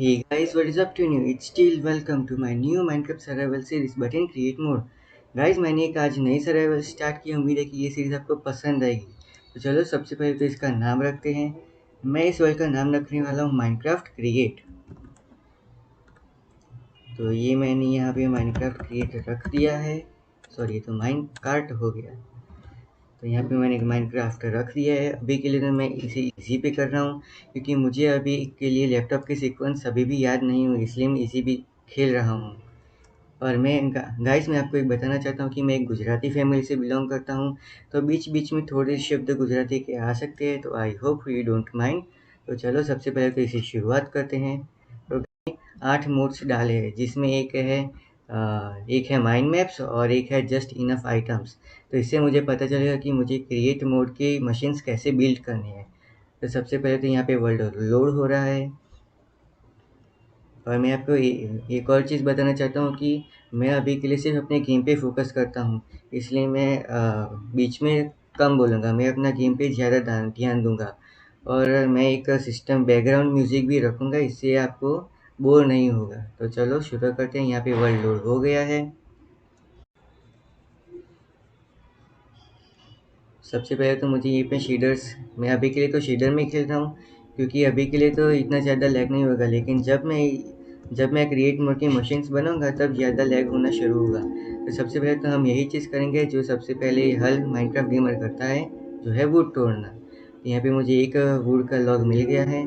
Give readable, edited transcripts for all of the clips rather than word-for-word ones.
Hey guys, what is up to you? It's still welcome to my new Minecraft survival series but in create mode. Guys मैंने एक आज नई survival start की। उम्मीद है कि ये सीरीज आपको पसंद आएगी। तो चलो सबसे पहले तो इसका नाम रखते हैं। मैं इस वर्ल्ड का नाम रखने वाला हूँ माइनक्राफ्ट क्रिएट। तो ये मैंने यहाँ पे माइनक्राफ्ट क्रिएट रख दिया है। सॉरी, ये तो माइन कार्ट हो गया। तो यहाँ पे मैंने माइनक्राफ्ट रख दिया है। अभी के लिए तो मैं इसे इजी पे कर रहा हूँ क्योंकि मुझे अभी के लिए लैपटॉप के सीक्वेंस अभी भी याद नहीं हुए, इसलिए मैं इसी भी खेल रहा हूँ। और गाइस मैं आपको एक बताना चाहता हूँ कि मैं एक गुजराती फैमिली से बिलोंग करता हूँ। तो बीच बीच में थोड़े शब्द गुजराती के आ सकते हैं, तो I hope you don't mind. तो चलो सबसे पहले तो इसे शुरुआत करते हैं। तो 8 मोड्स डाले हैं, जिसमें एक है माइंड मैप्स और एक है जस्ट इनफ आइटम्स। तो इससे मुझे पता चलेगा कि मुझे क्रिएट मोड की मशीन्स कैसे बिल्ड करनी है। तो सबसे पहले तो यहाँ पे वर्ल्ड लोड हो रहा है। और मैं आपको एक और चीज़ बताना चाहता हूँ कि मैं अभी के लिए सिर्फ अपने गेम पे फोकस करता हूँ, इसलिए मैं बीच में कम बोलूँगा। मैं अपना गेम पे ज़्यादा ध्यान दूंगा। और मैं एक सिस्टम बैकग्राउंड म्यूज़िक भी रखूँगा, इससे आपको बोर नहीं होगा। तो चलो शुरू करते हैं। यहाँ पे वर्ल्ड लोड हो गया है। सबसे पहले तो मुझे ये पे शेडर्स, मैं अभी के लिए तो शेडर में खेल रहा हूँ क्योंकि अभी के लिए तो इतना ज़्यादा लैग नहीं होगा, लेकिन जब मैं क्रिएट मोड की मशीन्स बनाऊंगा तब ज़्यादा लैग होना शुरू होगा। तो सबसे पहले तो हम यही चीज़ करेंगे जो सबसे पहले हर माइनक्राफ्ट गेमर करता है, जो है वुड तोड़ना। यहाँ पे मुझे एक वुड का लॉग मिल गया है।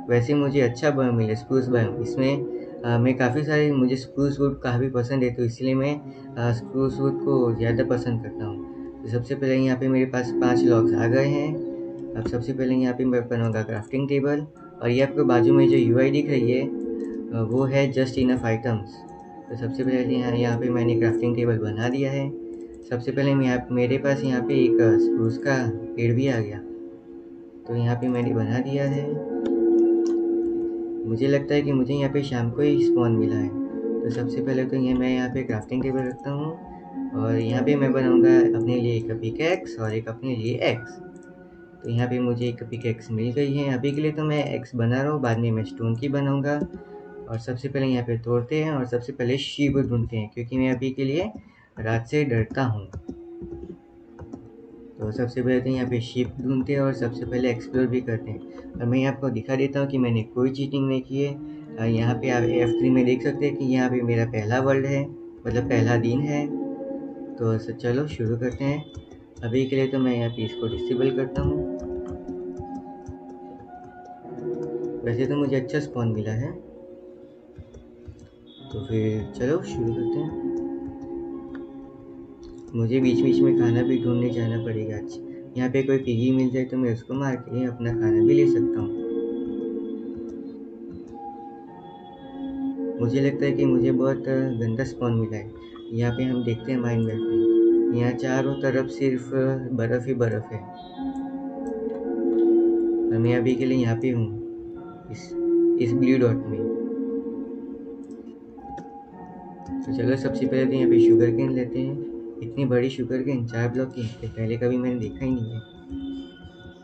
वैसे मुझे अच्छा बम मिला स्प्रूस बम। इसमें मैं काफ़ी सारे, मुझे स्प्रूस वुड काफ़ी पसंद है, तो इसलिए मैं स्प्रूस वुड को ज़्यादा पसंद करता हूँ। तो सबसे पहले यहाँ पे मेरे पास 5 लॉग्स आ गए हैं। अब सबसे पहले यहाँ पे मैं बनाऊँगा क्राफ्टिंग टेबल। और ये आपको बाजू में जो यूआई दिख रही है, वो है जस्ट इनफ आइटम्स। तो सबसे पहले यहाँ पे मैंने क्राफ्टिंग टेबल बना दिया है। सबसे पहले मेरे पास यहाँ पे एक स्प्रूस का पेड़ भी आ गया, तो यहाँ पे मैंने बना दिया है। मुझे लगता है कि मुझे यहाँ पे शाम को ही स्पॉन मिला है। तो सबसे पहले तो ये मैं यहाँ पे क्राफ्टिंग टेबल रखता हूँ और यहाँ पे मैं बनाऊँगा अपने लिए एक पिकैक्स और एक अपने लिए एक्स। तो यहाँ पे मुझे एक पिकैक्स मिल गई है। अभी के लिए तो मैं एक्स बना रहा हूँ, बाद में मैं स्टोन की बनाऊँगा। और सबसे पहले यहाँ पे तोड़ते हैं और सबसे पहले शीप ढूंढते हैं, क्योंकि मैं अभी के लिए रात से डरता हूँ। तो सबसे पहले तो यहाँ पे शिप ढूंढते हैं और सबसे पहले एक्सप्लोर भी करते हैं। और मैं आपको दिखा देता हूँ कि मैंने कोई चीटिंग नहीं की है। यहाँ पे आप F3 में देख सकते हैं कि यहाँ पे मेरा पहला वर्ल्ड है, मतलब पहला दिन है। तो चलो शुरू करते हैं। अभी के लिए तो मैं यहाँ पे इसको डिसेबल करता हूँ। वैसे तो मुझे अच्छा स्पॉन मिला है, तो फिर चलो शुरू करते हैं। मुझे बीच बीच में खाना भी ढूंढने जाना पड़ेगा। अच्छा, यहाँ पे कोई पिगी मिल जाए तो मैं उसको मार के अपना खाना भी ले सकता हूँ। मुझे लगता है कि मुझे बहुत गंदा स्पॉन मिला है। यहाँ पे हम देखते हैं माइंड मैप में, यहाँ चारों तरफ सिर्फ बर्फ़ ही बर्फ़ है। और मैं अभी के लिए यहाँ पे हूँ, इस इस ब्लू डॉट में। तो चलो सबसे पहले तो यहाँ पे शुगर केन लेते हैं। इतनी बड़ी शुगर केन 4 ब्लॉक की तो पहले कभी मैंने देखा ही नहीं है।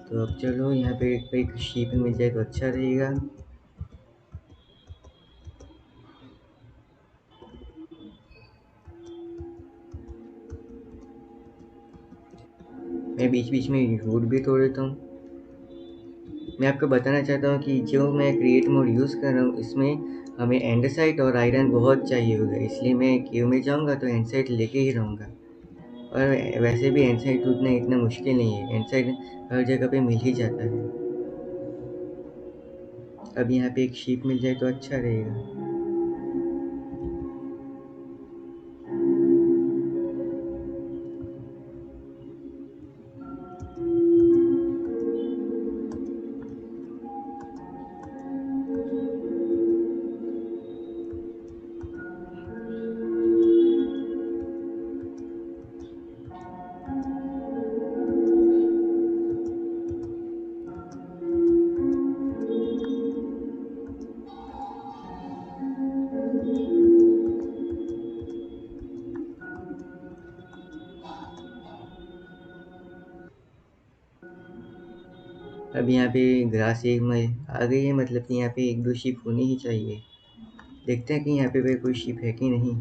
तो अब चलो यहाँ पे एक शीप मिल जाए तो अच्छा रहेगा। मैं बीच बीच में वुड भी तोड़ देता हूँ। मैं आपको बताना चाहता हूँ कि जो मैं क्रिएट मोड यूज़ कर रहा हूँ, इसमें हमें एंडरसाइट और आयरन बहुत चाहिए होगा, इसलिए मैं केव में जाऊँगा तो एंडसाइट लेके ही रहूँगा। और वैसे भी एंडसाइट ढूंढना इतना मुश्किल नहीं है, एंडसाइट हर जगह पे मिल ही जाता है। अब यहाँ पे एक शीप मिल जाए तो अच्छा रहेगा। अब यहाँ पे ग्रास एक में आ गई है, मतलब कि यहाँ पे 1-2 शिप होनी ही चाहिए। देखते हैं कि यहाँ पे कोई शिप है कि नहीं।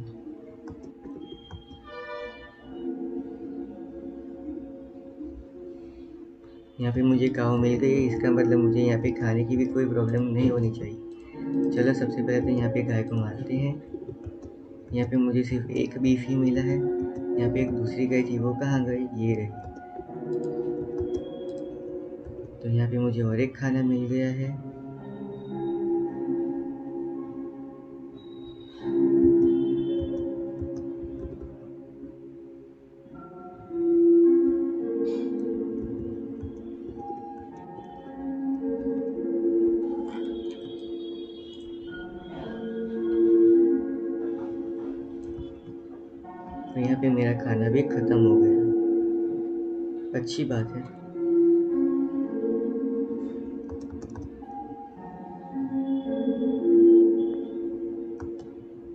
यहाँ पे मुझे काऊ मिल गई है, इसका मतलब मुझे यहाँ पे खाने की भी कोई प्रॉब्लम नहीं होनी चाहिए। चलो सबसे पहले तो यहाँ पे गाय को मारते हैं। यहाँ पे मुझे सिर्फ एक बीफ ही मिला है। यहाँ पे एक दूसरी गाय थी, वो कहाँ गई? ये रही। तो यहाँ पे मुझे और एक खाना मिल गया है। तो यहाँ पे मेरा खाना भी ख़त्म हो गया। अच्छी बात है।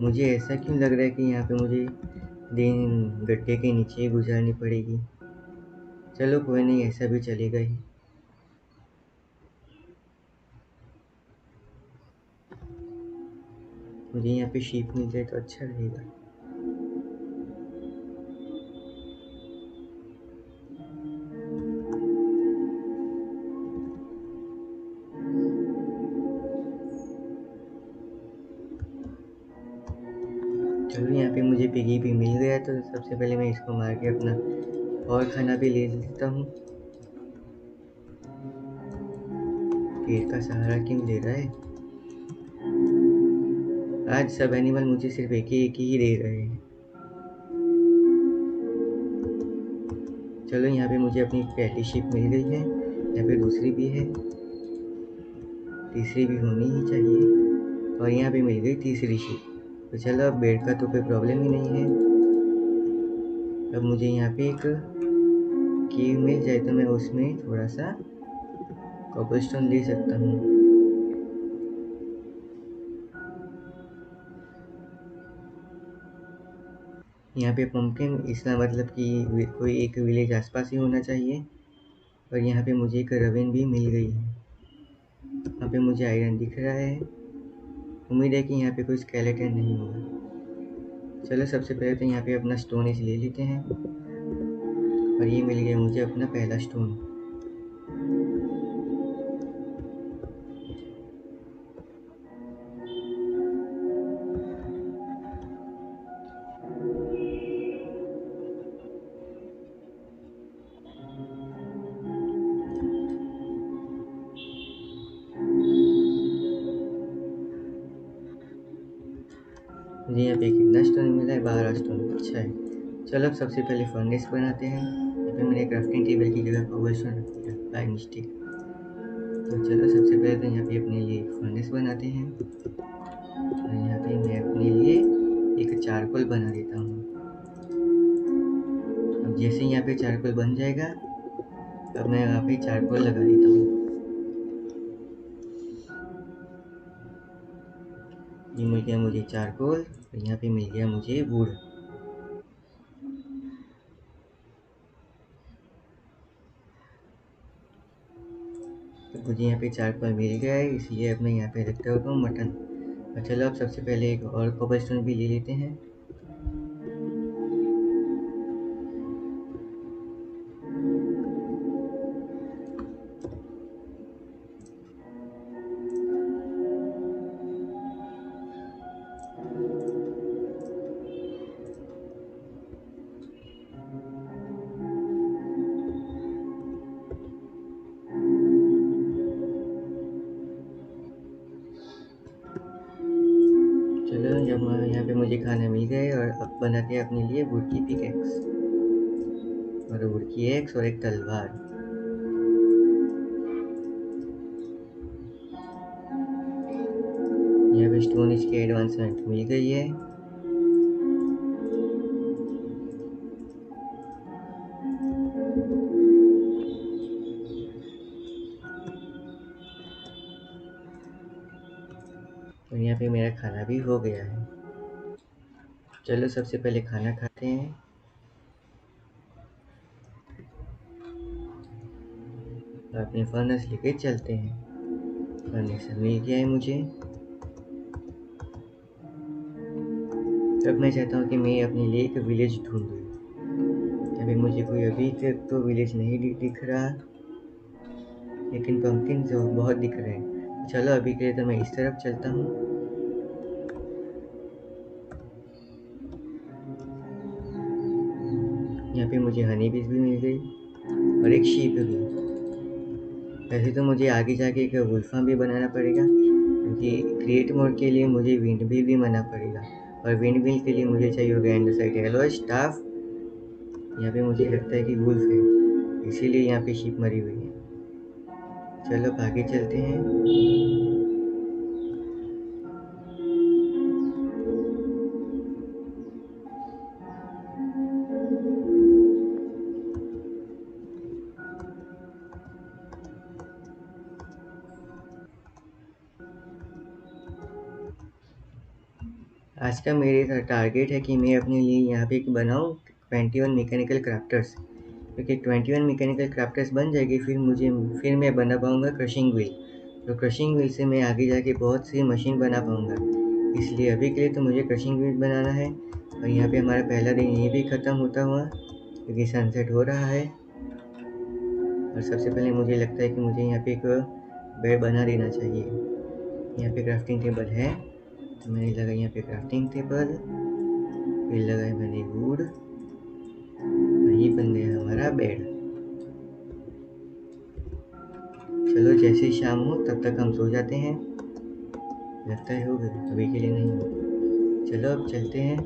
मुझे ऐसा क्यों लग रहा है कि यहाँ पे मुझे दिन गड्ढे के नीचे ही गुजारनी पड़ेगी। चलो कोई नहीं, ऐसा भी चलेगा ही। मुझे यहाँ पे शीप मिल जाए तो अच्छा रहेगा। चलो यहाँ पे मुझे पिगी भी मिल गया, तो सबसे पहले मैं इसको मार के अपना और खाना भी ले लेता हूँ। पेड़ का सहारा क्यों ले रहा है? आज सब एनिमल मुझे सिर्फ एक ही दे रहे हैं। चलो यहाँ पे मुझे अपनी पहली शिप मिल गई है। यहाँ पे दूसरी भी है, तीसरी भी होनी ही चाहिए, और यहाँ पे मिल गई तीसरी शिप। तो चलो अब बेड का तो कोई प्रॉब्लम ही नहीं है। अब मुझे यहाँ पे एक कीव मिल जाए तो मैं उसमें थोड़ा सा कॉबलस्टोन ले सकता हूँ। यहाँ पे पंपकिन, इसका मतलब कि कोई एक विलेज आसपास ही होना चाहिए। और यहाँ पे मुझे एक रवेन भी मिल गई है। यहाँ पे मुझे आयरन दिख रहा है। उम्मीद है कि यहाँ पे कोई स्केलेटन नहीं होगा। चलो सबसे पहले तो यहाँ पे अपना स्टोन एज ले लेते हैं। और ये मिल गया मुझे अपना पहला स्टोन। मुझे यहाँ पे कितना स्टोन मिला है? 12 स्टोन। अच्छा है। चलो अब सबसे पहले फर्नेस बनाते हैं। यहाँ पे मैंने क्राफ्टिंग टेबल की जगह कोबलस्टोन रख दिया बाय मिस्टेक। तो चलो सबसे पहले तो यहाँ पे अपने लिए फर्नेस बनाते हैं। और यहाँ पे मैं अपने लिए एक चारकोल बना देता हूँ। अब जैसे ही यहाँ पे चारकोल बन जाएगा, अब मैं यहाँ पे चारकोल लगा देता हूँ। ये मिल गया मुझे चारकोल, और यहाँ पे मिल गया मुझे वुड। तो मुझे यहाँ पे चारकोल मिल गया है, इसलिए अब मैं यहाँ पे रखता होता हूँ मटन। और चलो अब सबसे पहले एक और कोबलस्टोन भी ले लेते हैं। चलो जब यहाँ पे मुझे खाना मिल गया, और अब बनाते हैं अपने लिए वुड की पिकेक्स, और वुड की एक्स और एक तलवार। यहाँ पे स्टोन एज की एडवांसमेंट मिल गई है। और यहाँ पे मेरा खाना भी हो गया है। चलो सबसे पहले खाना खाते हैं। अपने फर्नेस लेके चलते हैं। फर्नेस मिल गया है मुझे। अब मैं चाहता हूँ कि मैं अपने लिए एक विलेज ढूंढूँ। अभी मुझे कोई अभी तक तो विलेज नहीं दिख रहा, लेकिन पंपकिन जो बहुत दिख रहे हैं। चलो अभी के लिए तो मैं इस तरफ चलता हूँ। यहाँ पे मुझे हनी बीज भी मिल गई और एक शीप भी। वैसे तो मुझे आगे जाके एक वुल्फ फार्म भी बनाना पड़ेगा, क्योंकि क्रिएट मोड के लिए मुझे विंड व्हील भी बनाना पड़ेगा, और विंड व्हील के लिए मुझे चाहिए होगा एंडरसाइट येलो स्टाफ। यहाँ पे मुझे लगता है कि वुल्फ है, इसीलिए यहाँ पे शीप मरी हुई है। चलो अब आगे चलते हैं। आज का मेरे टारगेट है कि मैं अपने लिए यहाँ पे एक बनाऊँ 21 मैकेनिकल क्राफ्टर्स, क्योंकि 21 मैकेनिकल क्राफ्टर्स बन जाएगी फिर मैं बना पाऊँगा क्रशिंग व्हील। तो क्रशिंग व्हील से मैं आगे जाके बहुत सी मशीन बना पाऊँगा। इसलिए अभी के लिए तो मुझे क्रशिंग व्हील बनाना है। और यहाँ पे हमारा पहला दिन ये भी ख़त्म होता हुआ, क्योंकि सनसेट हो रहा है। और सबसे पहले मुझे लगता है कि मुझे यहाँ पे एक बेड बना देना चाहिए। यहाँ पे क्राफ्टिंग टेबल है, तो मैंने लगाया यहाँ पे क्राफ्टिंग टेबल, फिर लगाया मैंने वुड, और ये बन गया हमारा बेड। चलो जैसे ही शाम हो तब तक हम सो जाते हैं। लगता है हो गए, अभी के लिए नहीं हो। चलो अब चलते हैं।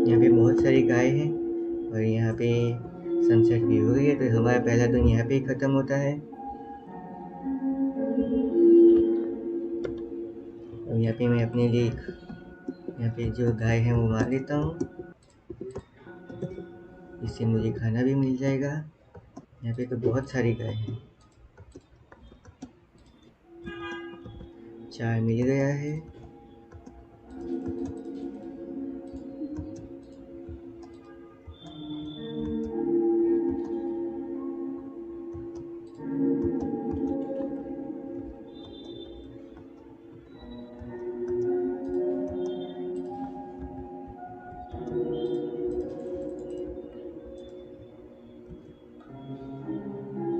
यहाँ पे बहुत सारी गाय हैं, और यहाँ पे सनसेट भी हो गई है, तो हमारा पहला दिन यहाँ पे ही ख़त्म होता है। और यहाँ पे मैं अपने लिए यहाँ पे जो गाय है वो मार लेता हूँ, इससे मुझे खाना भी मिल जाएगा। यहाँ पे तो बहुत सारी गाय हैं। चार मिल गया है।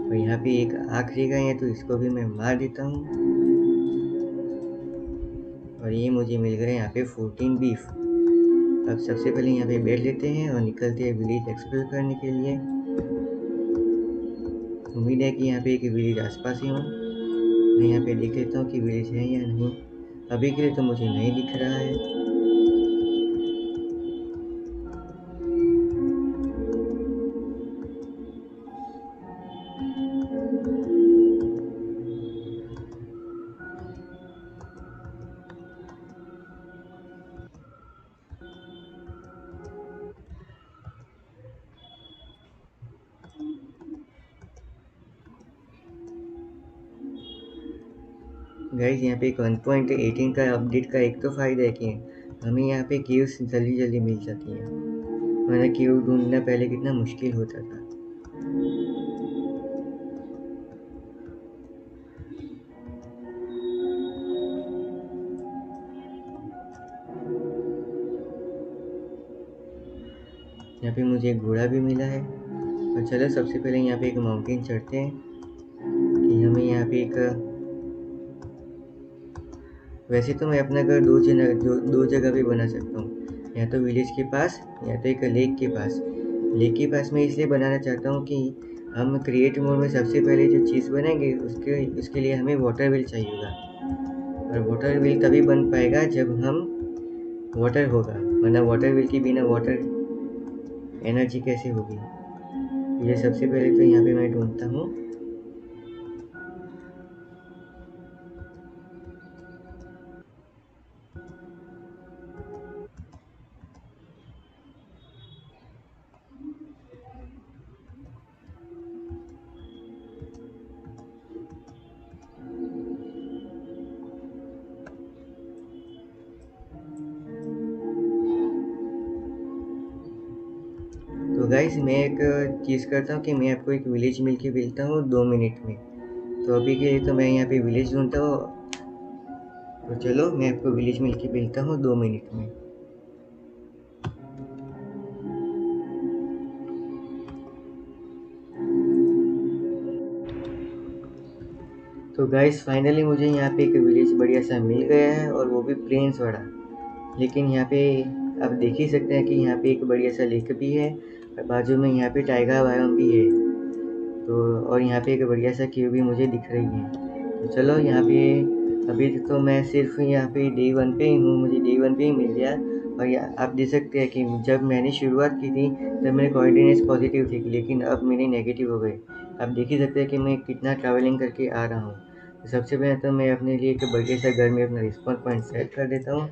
और यहाँ पे एक आखिरी गाय है, तो इसको भी मैं मार देता हूँ। और ये मुझे मिल गए यहाँ पे 14 बीफ। अब सबसे पहले यहाँ पे बैठ लेते हैं और निकलते हैं विलेज एक्सप्लोर करने के लिए। उम्मीद है कि यहाँ पे एक विलेज आसपास ही हो। मैं यहाँ पे देख लेता हूँ कि विलेज है या नहीं। अभी के लिए तो मुझे नहीं दिख रहा है। गाइस यहाँ पे 1.18 का अपडेट का एक तो फ़ायदा है कि हमें यहाँ पे केव्स जल्दी जल्दी मिल जाती हैं, वरना केव ढूंढना पहले कितना मुश्किल होता था। यहाँ पे मुझे एक घोड़ा भी मिला है। और चलो सबसे पहले यहाँ पे एक माउंटेन चढ़ते हैं कि हमें यहाँ पे एक, वैसे तो मैं अपना घर दो जगह पे बना सकता हूँ, या तो विलेज के पास या तो एक लेक के पास। लेक के पास मैं इसलिए बनाना चाहता हूँ कि हम क्रिएट मोड में सबसे पहले जो चीज़ बनाएंगे उसके लिए हमें वाटर व्हील चाहिए होगा, और वाटर व्हील तभी बन पाएगा जब हम वाटर होगा, वरना वाटर व्हील के बिना वाटर एनर्जी कैसे होगी। ये सबसे पहले तो यहाँ पे मैं ढूंढता हूँ। गाइस मैं एक चीज़ करता हूँ कि मैं आपको एक विलेज मिल के मिलता हूँ 2 मिनट में। तो अभी के लिए तो मैं यहाँ पे विलेज ढूँढता हूँ। तो चलो मैं आपको विलेज मिल के मिलता हूँ 2 मिनट में। तो गाइस फाइनली मुझे यहाँ पे एक विलेज बढ़िया सा मिल गया है, और वो भी प्लेन्स वाला। लेकिन यहाँ पे आप देख ही सकते हैं कि यहाँ पे एक बढ़िया सा लेक भी है, और बाजू में यहाँ पे टाइगर बायोम भी है। तो और यहाँ पे एक बढ़िया सा क्यू भी मुझे दिख रही है। तो चलो यहाँ पे अभी तो मैं सिर्फ यहाँ पे डे 1 पे ही हूँ, मुझे डे 1 पे ही मिल गया। और आप देख सकते हैं कि जब मैंने शुरुआत की थी तब मेरे कोऑर्डिनेट्स पॉजिटिव थे, लेकिन अब मेरे नेगेटिव हो गए। आप देख ही सकते हैं कि मैं कितना ट्रैवलिंग करके आ रहा हूँ। तो सबसे पहले तो मैं अपने लिए एक बढ़िया सा घर में अपना रिस्पॉन्स पॉइंट सेट कर देता हूँ।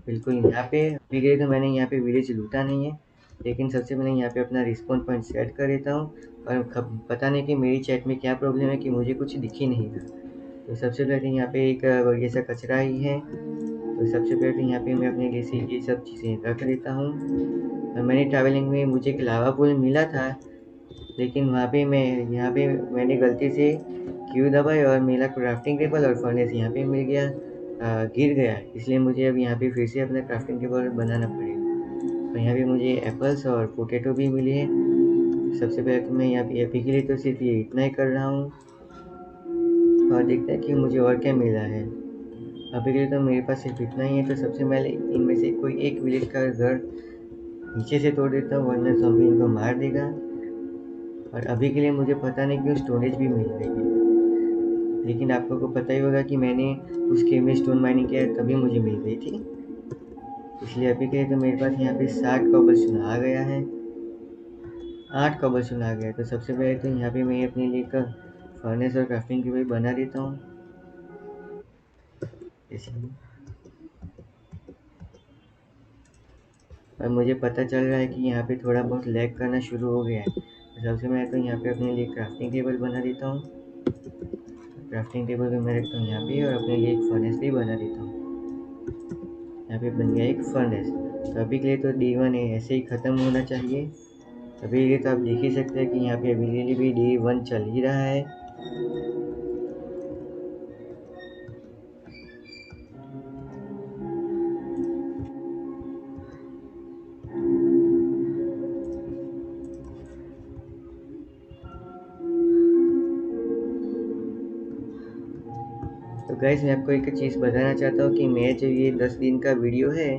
बिल्कुल यहाँ पे अभी गए तो मैंने यहाँ पे विलेज लूटा नहीं है, लेकिन सबसे पहले यहाँ पे अपना रिस्पॉन्स पॉइंट सेट कर देता हूँ। और पता नहीं कि मेरी चैट में क्या प्रॉब्लम है कि मुझे कुछ दिख ही नहीं रहा। तो सबसे पहले यहाँ पे एक बढ़िया सा कचरा ही है। तो सबसे पहले यहाँ पे मैं अपने लिए से ये सब चीज़ें रख देता हूँ। और मैंने ट्रैवलिंग में मुझे एक लावा पुल मिला था, लेकिन वहाँ पे यहाँ पे मैंने गलती से क्यू दबाई और मेरा क्राफ्टिंग टेबल और फर्नेस यहाँ पे मिल गया, गिर गया। इसलिए मुझे अब यहाँ पे फिर से अपना क्राफ्टिंग टेबल बनाना पड़ेगा। और यहाँ पे मुझे एप्पल्स और पोटैटो भी मिले हैं। सबसे पहले तो मैं यहाँ पे अभी के लिए तो सिर्फ ये इतना ही कर रहा हूँ, और देखते हैं कि मुझे और क्या मिला है। अभी के लिए तो मेरे पास सिर्फ इतना ही है। तो सबसे पहले इनमें से कोई एक विलेज का घर नीचे से तोड़ देता हूँ, वरना ज़ॉम्बी इनको मार देगा। और अभी के लिए मुझे पता नहीं क्यों स्टोरेज भी मिल रही है, लेकिन आपको को पता ही होगा कि मैंने उस गेम में स्टोन माइनिंग किया तभी मुझे मिल गई थी। इसलिए अभी के लिए तो मेरे पास यहाँ पे 60 कॉबलस्टोन आ गया है, 8 कॉबलस्टोन आ गया है। तो सबसे पहले तो यहाँ पे मैं अपने लिए का फर्नेस और क्राफ्टिंग टेबल बना देता हूँ। इसलिए और मुझे पता चल रहा है कि यहाँ पे थोड़ा बहुत लैग करना शुरू हो गया है। तो सबसे पहले तो यहाँ पे अपने लिए क्राफ्टिंग टेबल बना देता हूँ। क्राफ्टिंग टेबल भी मैं रखता हूँ यहाँ पे, और अपने लिए एक फर्नेस भी बना देता हूँ। यहाँ पे बन गया एक फर्नेस। तो अभी के लिए तो डे 1 ऐसे ही ख़त्म होना चाहिए। अभी के लिए तो आप देख ही सकते हैं कि यहाँ पे अभी के लिए भी डे 1 चल ही रहा है। तो गाइस मैं आपको एक चीज़ बताना चाहता हूँ कि मैं जो ये 10 दिन का वीडियो है,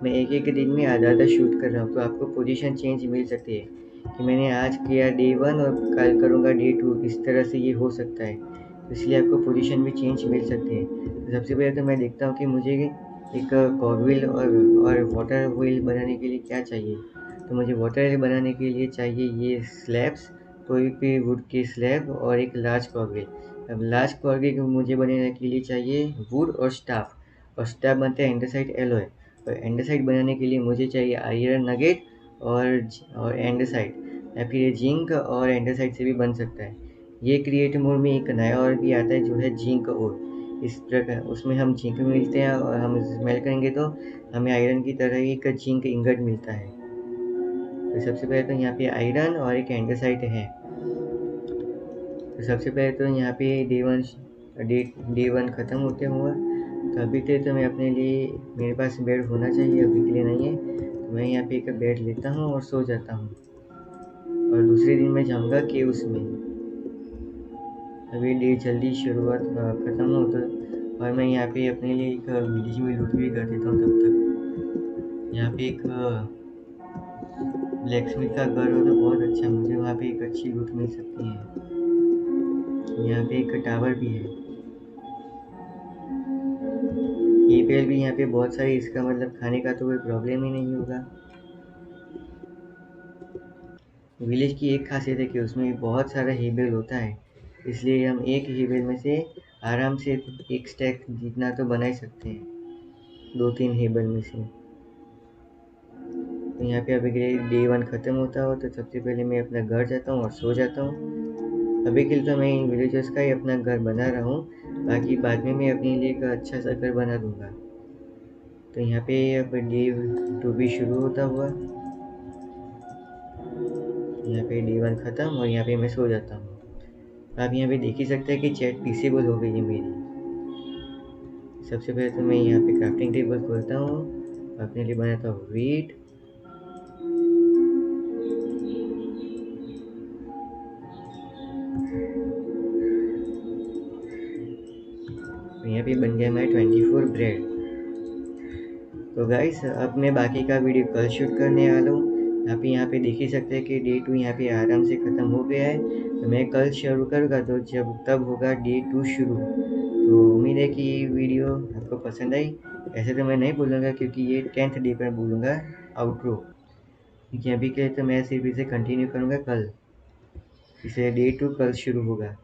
मैं एक एक दिन में आधा आधा शूट कर रहा हूँ। तो आपको पोजीशन चेंज मिल सकती है कि मैंने आज किया डे 1 और कल करूँगा डे 2, इस तरह से ये हो सकता है। तो इसलिए आपको पोजीशन भी चेंज मिल सकती है। तो सबसे पहले तो मैं देखता हूँ कि मुझे एक कॉगविल और वाटर व्हील बनाने के लिए क्या चाहिए। तो मुझे वाटर व्हील बनाने के लिए चाहिए ये स्लैब्स, कोई भी वुड की स्लैब और एक लार्ज कॉगविल। अब लार्ज कॉर्गी को मुझे बनाने के लिए चाहिए वुड और स्टाफ, और स्टाफ बनता है एंडरसाइट एलोय। और एंडरसाइट बनाने के लिए मुझे चाहिए आयरन नगेट और एंडरसाइट, या फिर जिंक और एंडरसाइट से भी बन सकता है। ये क्रिएट मोड में एक नया और भी आता है जो है जिंक और। इस प्रकार उसमें हम जिंक मिलते हैं, और हम स्मेल करेंगे तो हमें आयरन की तरह ही एक जिंक इंगट मिलता है। तो सबसे पहले तो यहाँ पे आयरन और एक एंडरसाइट है। तो सबसे पहले तो यहाँ पे डे 1 ख़त्म होते हुआ। तो अभी के लिए तो मैं अपने लिए मेरे पास बेड होना चाहिए, अभी के लिए नहीं है। तो मैं यहाँ पे एक बेड लेता हूँ और सो जाता हूँ, और दूसरे दिन मैं जाऊँगा केव्स में। अभी डे जल्दी शुरुआत ख़त्म हो तो, और मैं यहाँ पे अपने लिए एक विलेज में लूट भी कर देता हूँ तब तक। यहाँ पे एक ब्लैक स्मिथ का घर हो तो बहुत अच्छा, मुझे वहाँ पे एक अच्छी लूट मिल सकती है। यहाँ पे एक टावर भी है, ईपेल भी यहाँ पे बहुत सारी, इसका मतलब खाने का तो कोई प्रॉब्लम ही नहीं होगा। विलेज की एक खासियत है कि उसमें बहुत सारा हेबेल होता है, इसलिए हम एक हेबेल में से आराम से एक स्टैक जितना तो बना ही सकते हैं, 2-3 हेबल में से। तो यहाँ पे अभी के लिए डे 1 ख़त्म होता हो तो सबसे पहले मैं अपना घर जाता हूँ और सो जाता हूँ। अभी के लिए तो मैं इन विलेजर्स का ही अपना घर बना रहा हूँ, बाकी बाद में मैं अपने लिए एक अच्छा सा घर बना दूँगा। तो यहाँ पे अब डे 2 भी शुरू होता हुआ। यहाँ पे डे 1 ख़त्म और यहाँ पे मैं सो जाता हूँ। आप यहाँ पे देख ही सकते हैं कि चैट डिसेबल हो गई है मेरी। सबसे पहले तो मैं यहाँ पे क्राफ्टिंग टेबल खोलता हूँ, अपने लिए बनाता हूँ वेट। यहाँ पे बन गया मेरा 24 ब्रेड। तो गाइस अब मैं बाकी का वीडियो कल शूट करने वाला हूँ। आप यहाँ पे देख ही सकते हैं कि डे 2 यहाँ पे आराम से ख़त्म हो गया है। तो मैं कल शुरू करूँगा तो जब तब होगा डे 2 शुरू। तो उम्मीद है कि ये वीडियो आपको पसंद आई। ऐसे तो मैं नहीं बोलूँगा क्योंकि ये 10th डे पर बोलूँगा आउटरो, क्योंकि अभी के लिए तो मैं सिर्फ इसे कंटिन्यू करूँगा कल। इसे डे 2 कल शुरू होगा।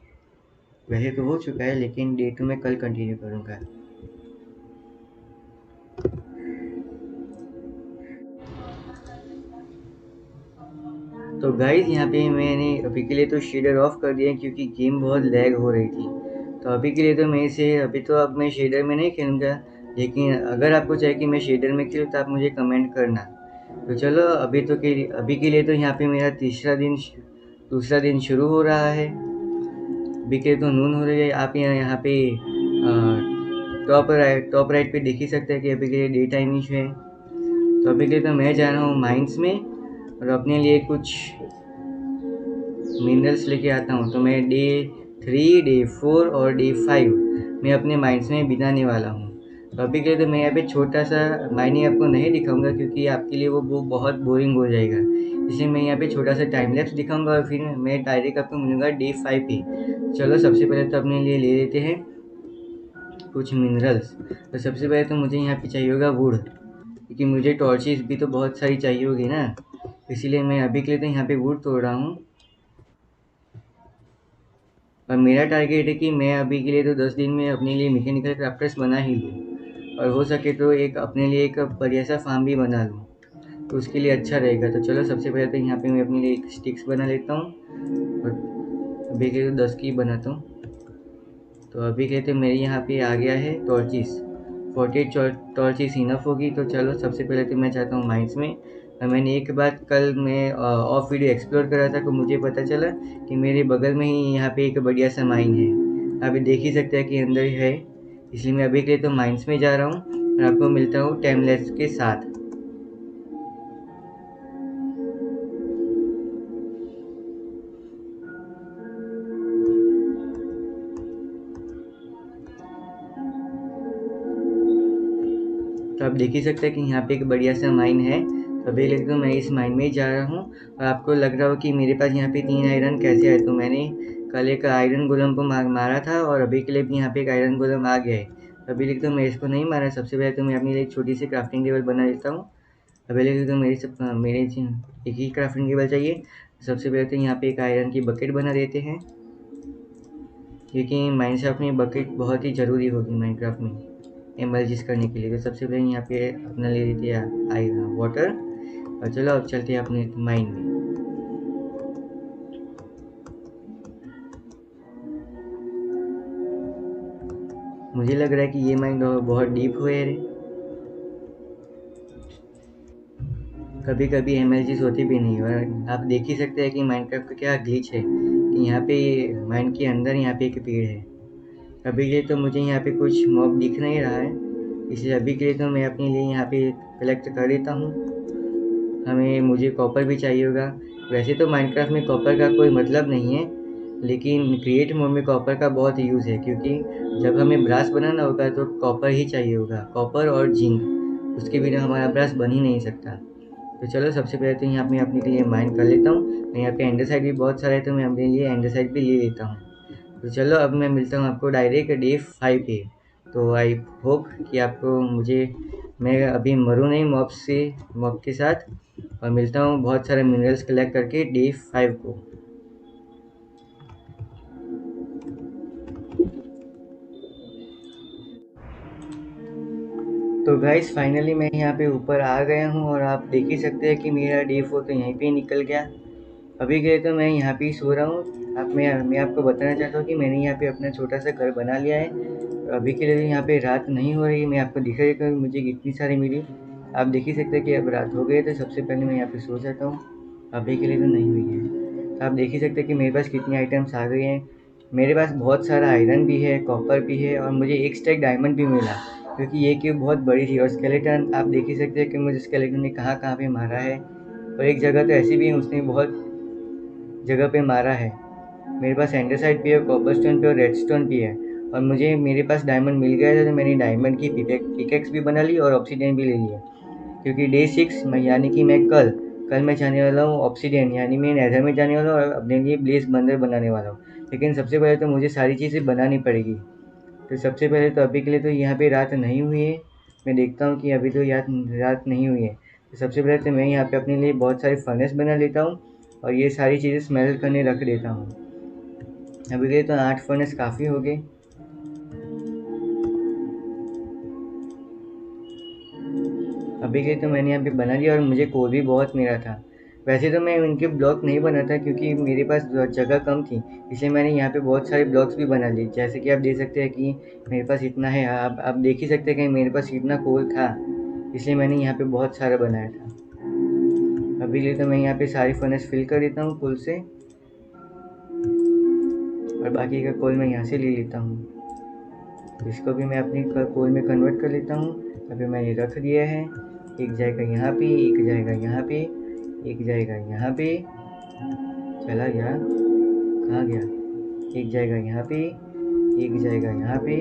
वैसे तो हो चुका है लेकिन डे 2 में कल कंटिन्यू करूँगा। तो गाइस यहाँ पे मैंने अभी के लिए तो शेडर ऑफ कर दिया क्योंकि गेम बहुत लैग हो रही थी। तो अभी के लिए तो मैं इसे अब मैं शेडर में नहीं खेलूँगा, लेकिन अगर आपको चाहिए कि मैं शेडर में खेलूँ तो आप मुझे कमेंट करना। तो चलो अभी के लिए तो यहाँ पे मेरा दूसरा दिन शुरू हो रहा है। अभी के लिए तो नून हो रही है। आप यहाँ पे टॉप राइट पे देख ही सकते हैं कि अभी के लिए डे टाइम ही है। तो अभी के लिए तो मैं जा रहा हूँ माइंस में और अपने लिए कुछ मिनरल्स लेके आता हूँ। तो मैं डे 3, डे 4 और डे 5 मैं अपने माइंस में बिताने वाला हूँ। तो अभी के लिए तो मैं यहाँ पे छोटा सा माइनिंग आपको नहीं दिखाऊंगा क्योंकि आपके लिए वो बहुत बोरिंग हो जाएगा। इसलिए मैं यहाँ पे छोटा सा टाइम लैप्स दिखाऊंगा और फिर मैं डायरेक्ट आपको मिलूंगा डे 5 पे। चलो सबसे पहले तो अपने लिए ले लेते हैं कुछ मिनरल्स। तो सबसे पहले तो मुझे यहाँ पे चाहिए होगा वुड, क्योंकि मुझे टॉर्चेस भी तो बहुत सारी चाहिए होगी ना। इसीलिए मैं अभी के लिए तो यहाँ पे वुड तोड़ रहा हूँ। और मेरा टारगेट है कि मैं अभी के लिए तो 10 दिन में अपने लिए मैकेनिकल क्राफ्टर्स बना ही लूँ और हो सके तो अपने लिए एक बढ़िया सा फार्म भी बना लूँ, तो उसके लिए अच्छा रहेगा। तो चलो सबसे पहले तो यहाँ पे मैं अपने लिए एक स्टिक्स बना लेता हूँ और अभी के लिए तो 10 की बनाता हूँ। तो अभी के लिए तो मेरे यहाँ पे आ गया है टॉर्चिस, 48 टॉर्चिस इनफ होगी। तो चलो सबसे पहले तो मैं चाहता हूँ माइंस में। मैंने एक बात कल मैं ऑफ वीडियो एक्सप्लोर कर रहा था तो मुझे पता चला कि मेरे बगल में ही यहाँ पे एक बढ़िया सा माइन है। अभी देख ही सकते हैं कि अंदर ही है। इसलिए मैं अभी के लिए तो माइंस में जा रहा हूँ और आपको मिलता हूँ टाइमलेस के साथ। तो आप देख ही सकते हैं कि यहाँ पे एक बढ़िया सा माइन है। तो अभी लेकिन तो मैं इस माइन में ही जा रहा हूँ और आपको लग रहा हो कि मेरे पास यहाँ पे 3 आयरन कैसे आए। तो मैंने कल एक आयरन गोलम को मारा था और अभी के लिए भी यहाँ पे एक आयरन गोलम आ गया है। तो अभी लेकिन तो मैं इसको नहीं मारा। सबसे पहले तो मैं अपने लिए एक छोटी सी क्राफ्टिंग टेबल बना लेता हूँ। अभी लेकिन तो मेरे एक ही क्राफ्टिंग टेबल चाहिए। सबसे पहले तो यहाँ पे एक आयरन की बकेट बना देते हैं, क्योंकि माइनक्राफ्ट में बकेट बहुत ही ज़रूरी होगी माइनक्राफ्ट में एमर्जिस करने के लिए। तो सबसे पहले यहाँ पे अपना ले लेते हैं वाटर और चलो अब चलते हैं अपने माइन में। मुझे लग रहा है कि ये माइन बहुत डीप हुए है। कभी कभी एमर्जिस होती भी नहीं। और आप देख ही सकते हैं कि माइनक्राफ्ट का क्या ग्लिच है कि यहाँ पे माइन के अंदर यहाँ पे एक पेड़ है। अभी के लिए तो मुझे यहाँ पे कुछ मॉब दिख नहीं रहा है, इसलिए अभी के लिए तो मैं अपने लिए यहाँ पे कलेक्ट कर देता हूँ। मुझे कॉपर भी चाहिए होगा। वैसे तो माइनक्राफ्ट में कॉपर का कोई मतलब नहीं है, लेकिन क्रिएट मोड में कॉपर का बहुत यूज़ है, क्योंकि जब हमें ब्रास बनाना होगा तो कॉपर ही चाहिए होगा, कॉपर और जिंक। उसके बिना हमारा ब्रास बन ही नहीं सकता। तो चलो सबसे पहले तो यहाँ पे अपने के लिए माइन कर लेता हूँ। यहाँ पे एंडरसाइड भी बहुत सारे है तो मैं अपने लिए एंडरसाइड भी ले लेता हूँ। तो चलो अब मैं मिलता हूँ आपको डायरेक्ट डे 5 पे। तो आई होप कि आपको मैं अभी मरूँ नहीं मॉब के साथ, और मिलता हूँ बहुत सारे मिनरल्स कलेक्ट करके डे 5 को। तो गाइस फाइनली मैं यहाँ पे ऊपर आ गया हूँ और आप देख ही सकते हैं कि मेरा डे 4 तो यहीं पे निकल गया। अभी के लिए तो मैं यहाँ पे ही सो रहा हूँ। मैं आपको बताना चाहता हूँ कि मैंने यहाँ पे अपना छोटा सा घर बना लिया है। तो अभी के लिए यहाँ पे रात नहीं हो रही। मैं आपको दिखा देता हूँ मुझे कितनी सारी मिली। आप देख ही सकते हैं कि अब रात हो गई। तो सबसे पहले मैं यहाँ पे सो जाता हूँ। अभी के लिए तो नहीं हुई है। तो आप देख ही सकते हैं कि मेरे पास कितनी आइटम्स आ गई हैं। मेरे पास बहुत सारा आयरन भी है, कॉपर भी है और मुझे एक स्टैक डायमंड भी मिला, क्योंकि ये क्यूब बहुत बड़ी थी। और स्केलेटन आप देख ही सकते हैं कि मुझे स्केलेटन ने कहाँ कहाँ पे मारा है, और एक जगह तो ऐसी भी है उसने बहुत जगह पे मारा है। मेरे पास एंडरसाइट भी है, कॉपर स्टोन भी और रेडस्टोन भी है। और मुझे मेरे पास डायमंड मिल गया था, तो मैंने डायमंड की पिकेक्स भी बना ली और ऑब्सीडियन भी ले लिया। क्योंकि डे 6 में यानी कि मैं कल मैं जाने वाला हूँ ऑब्सीडियन, यानी मैं नेदर में जाने वाला हूँ और अपने लिए ब्लेस बंदर बनाने वाला हूँ। लेकिन सबसे पहले तो मुझे सारी चीज़ें बनानी पड़ेगी। तो सबसे पहले तो अभी के लिए तो यहाँ पे रात नहीं हुई है। मैं देखता हूँ कि अभी तो रात नहीं हुई है। तो सबसे पहले तो मैं यहाँ पे अपने लिए बहुत सारे फर्नेस बना लेता हूँ और ये सारी चीज़ें स्मेल्ट करने रख देता हूँ। अभी के लिए तो 8 फर्नेस काफ़ी हो गए। अभी के लिए तो मैंने यहाँ पे बना दिया और मुझे कोल भी बहुत मिला था। वैसे तो मैं इनके ब्लॉक नहीं बनाता क्योंकि मेरे पास जगह कम थी, इसलिए मैंने यहाँ पे बहुत सारे ब्लॉक्स भी बना लिए। जैसे कि आप देख सकते हैं कि मेरे पास इतना है, आप देख ही सकते हैं कि मेरे पास इतना कोल था, इसलिए मैंने यहाँ पे बहुत सारा बनाया था। अभी के लिए तो मैं यहाँ पे सारी फर्नेस फिल कर देता हूँ कोल से, और बाकी का कोल मैं यहाँ से ले लेता हूँ। इसको भी मैं अपनी कोल में कन्वर्ट कर लेता हूँ। अभी मैंने रख दिया है, एक जाएगा यहाँ पे, एक जाएगा यहाँ पे, एक जाएगा यहाँ पे, चला गया, कहाँ गया, एक जाएगा यहाँ पे, एक जाएगा यहाँ पे।